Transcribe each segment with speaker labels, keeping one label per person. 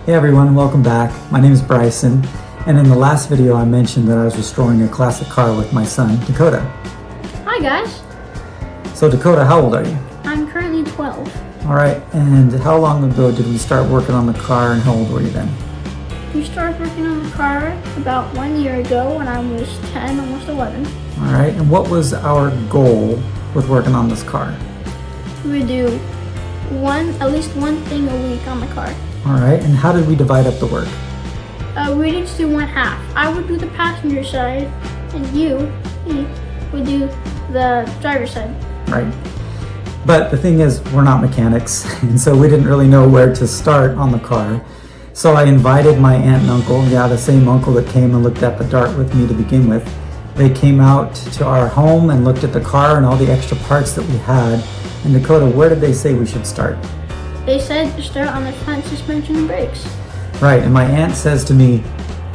Speaker 1: Hey everyone, welcome back. My name is Bryson, and in the last video I mentioned that I was restoring a classic car with my son, Dakota.
Speaker 2: Hi guys.
Speaker 1: So Dakota, how old are you?
Speaker 2: I'm currently 12.
Speaker 1: Alright, and how long ago did we start working on the car and how old were you then?
Speaker 2: We started working on the car about 1 year ago when I was 10, almost 11.
Speaker 1: Alright, and what was our goal with working on this car?
Speaker 2: We would do at least one thing a week on the car.
Speaker 1: Alright, and how did we divide up the work?
Speaker 2: We'd each do one half. I would do the passenger side, and he would do the driver's side.
Speaker 1: Right. But the thing is, we're not mechanics, and so we didn't really know where to start on the car. So I invited my aunt and uncle, the same uncle that came and looked at the Dart with me to begin with. They came out to our home and looked at the car and all the extra parts that we had. And Dakota, where did they say we should start?
Speaker 2: They said to start on the front suspension and brakes.
Speaker 1: Right, and my aunt says to me,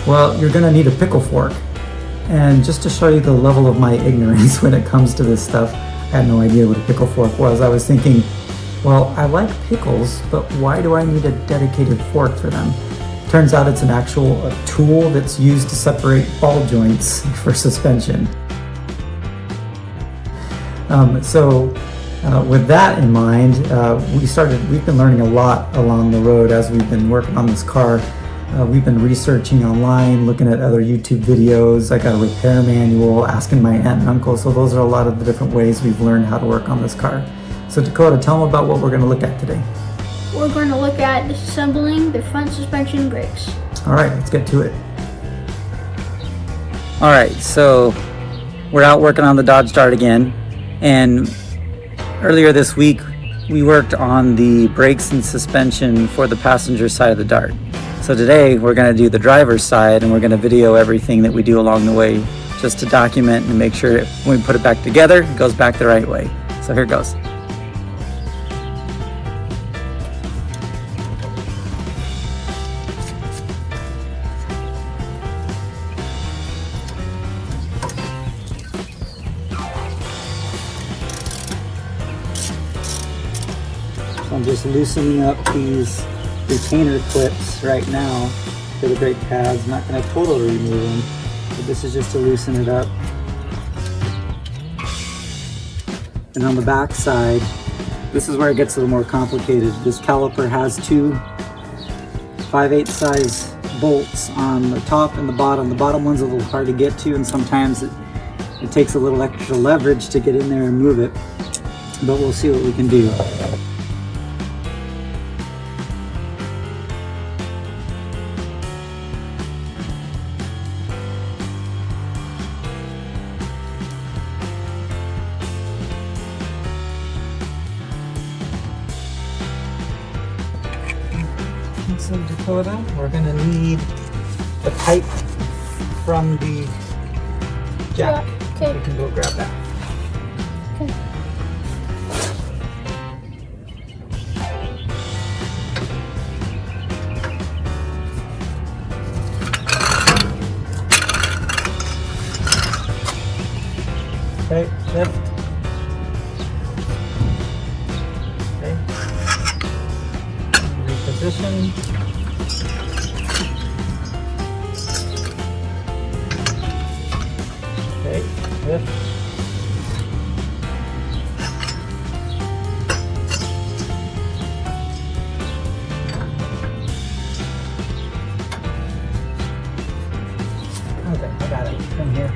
Speaker 1: well, you're gonna need a pickle fork. And just to show you the level of my ignorance when it comes to this stuff, I had no idea what a pickle fork was. I was thinking, well, I like pickles, but why do I need a dedicated fork for them? Turns out it's an actual tool that's used to separate ball joints for suspension. With that in mind, we've been learning a lot along the road as we've been working on this car. We've been researching online, looking at other YouTube videos. I got a repair manual, asking my aunt and uncle. So those are a lot of the different ways we've learned how to work on this car. So Dakota, tell them about what we're going to look at today.
Speaker 2: We're going to look at disassembling the front suspension and brakes.
Speaker 1: All right, let's get to it. All right, so we're out working on the Dodge Dart again. And earlier this week, we worked on the brakes and suspension for the passenger side of the Dart. So today we're going to do the driver's side, and we're going to video everything that we do along the way just to document and make sure when we put it back together, it goes back the right way. So here goes. So I'm just loosening up these retainer clips right now for the brake pads. I'm not going to totally remove them, but this is just to loosen it up. And on the back side, this is where it gets a little more complicated. This caliper has two 5/8 size bolts on the top and the bottom. The bottom one's a little hard to get to, and sometimes it takes a little extra leverage to get in there and move it, but we'll see what we can do. So Dakota, we're going to need the pipe from the jack.
Speaker 2: Yeah, okay.
Speaker 1: We can go grab that.
Speaker 2: Okay.
Speaker 1: Okay, lift. Okay. Reposition. Okay, lift. Okay, I got it. Come here.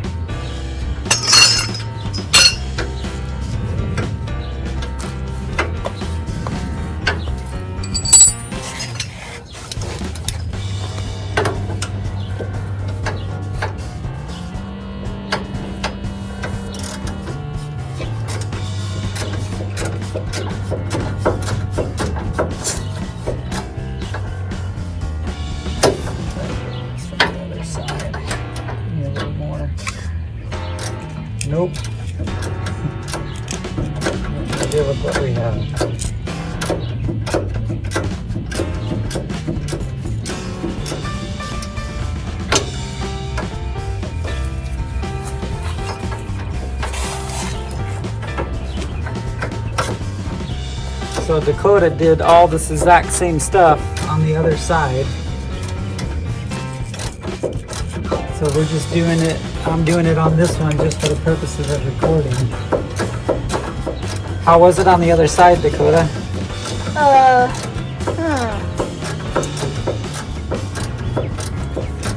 Speaker 1: Nope. Let's deal with what we have. So Dakota did all this exact same stuff on the other side. So we're just doing it, I'm doing it on this one just for the purposes of recording. How was it on the other side, Dakota?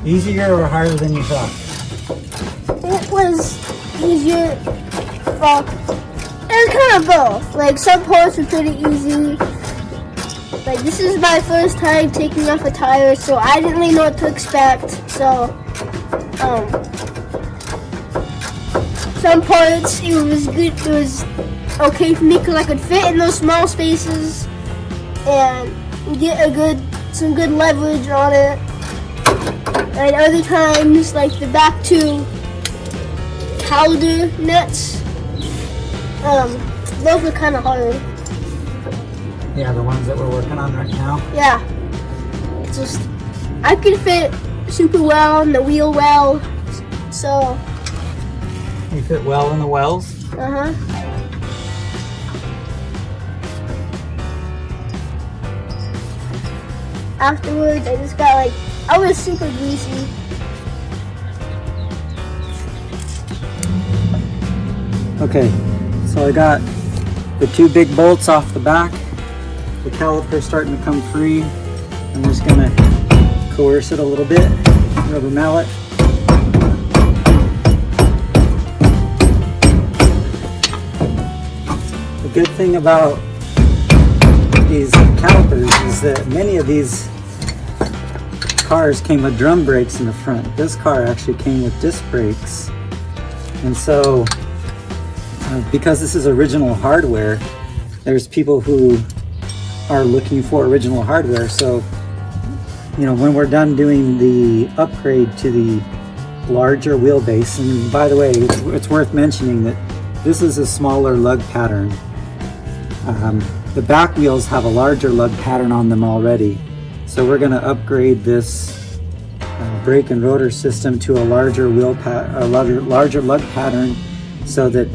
Speaker 1: Easier or harder than you thought?
Speaker 2: It was easier. Well, it was kind of both. Like, some parts were pretty easy. Like, this is my first time taking off a tire, so I didn't really know what to expect. So, some parts it was good. It was okay for me because I could fit in those small spaces and get some good leverage on it. And other times, like the back two powder nuts, those were kind of hard.
Speaker 1: Yeah, the ones that we're working on right now.
Speaker 2: Yeah, it's just I could fit super well in the wheel well, so.
Speaker 1: You fit well in the wells?
Speaker 2: Afterwards, I just got I was super greasy.
Speaker 1: Okay, so I got the two big bolts off the back. The caliper's starting to come free. I'm just gonna coerce it a little bit, rubber mallet. The good thing about these calipers is that many of these cars came with drum brakes in the front. This car actually came with disc brakes. And so, because this is original hardware, there's people who are looking for original hardware. So, you know, when we're done doing the upgrade to the larger wheelbase, and by the way, it's worth mentioning that this is a smaller lug pattern. The back wheels have a larger lug pattern on them already. So we're going to upgrade this brake and rotor system to a larger larger lug pattern so that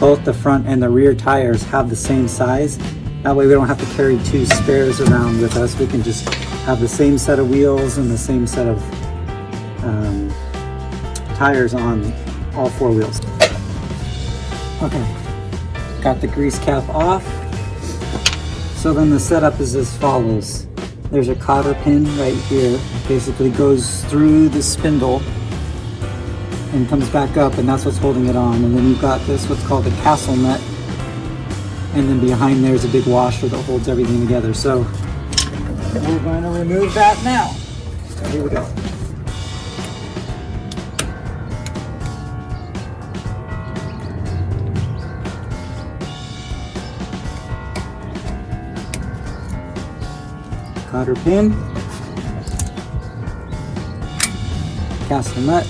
Speaker 1: both the front and the rear tires have the same size. That way we don't have to carry two spares around with us. We can just have the same set of wheels and the same set of tires on all four wheels. Okay, got the grease cap off. So then the setup is as follows. There's a cotter pin right here. It basically goes through the spindle and comes back up, and that's what's holding it on. And then you've got this, what's called a castle nut. And then behind there's a big washer that holds everything together. So we're going to remove that now. So here we go. Cotter pin, castle nut,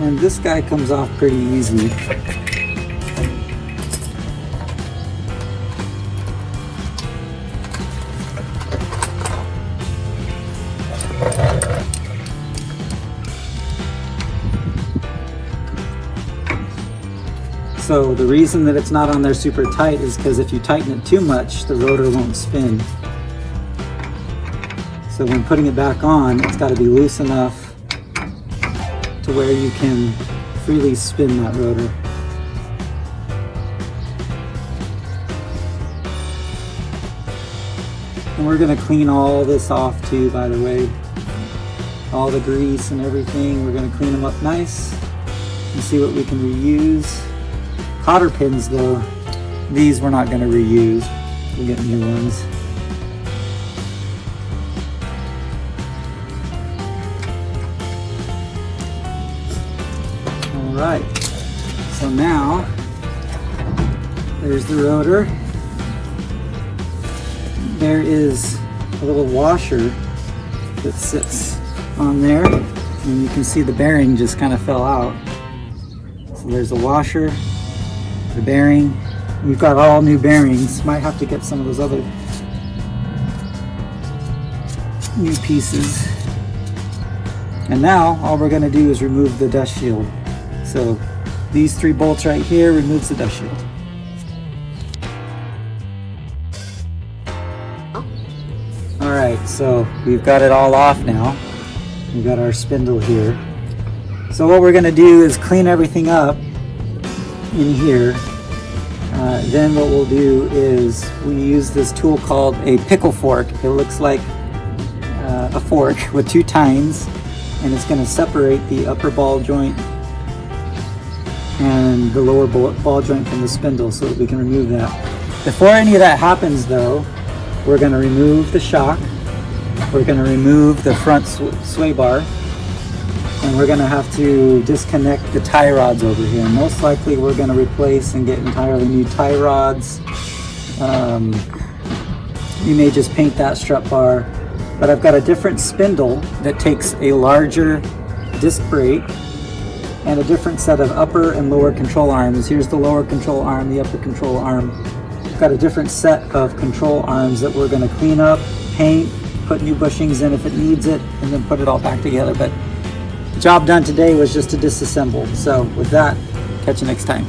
Speaker 1: and this guy comes off pretty easily. So the reason that it's not on there super tight is because if you tighten it too much, the rotor won't spin. So when putting it back on, it's got to be loose enough to where you can freely spin that rotor. And we're going to clean all this off too, by the way. All the grease and everything, we're going to clean them up nice and see what we can reuse. Cotter pins though, these we're not going to reuse. We'll get new ones. Alright, so now there's the rotor. There is a little washer that sits on there, and you can see the bearing just kind of fell out. So there's a washer, the bearing. We've got all new bearings. Might have to get some of those other new pieces. And now all we're going to do is remove the dust shield. So these three bolts right here removes the dust shield. Alright, so we've got it all off now. We got our spindle here. So what we're going to do is clean everything up in here. Then what we'll do is we use this tool called a pickle fork. It looks like a fork with two tines, and it's going to separate the upper ball joint and the lower ball joint from the spindle so that we can remove that. Before any of that happens though, we're going to remove the shock, we're going to remove the front sway bar, and we're going to have to disconnect the tie rods over here. Most likely we're going to replace and get entirely new tie rods. You may just paint that strut bar, but I've got a different spindle that takes a larger disc brake and a different set of upper and lower control arms. Here's the lower control arm, the upper control arm. We've got a different set of control arms that we're going to clean up, paint, put new bushings in if it needs it, and then put it all back together. But the job done today was just to disassemble. So with that, catch you next time.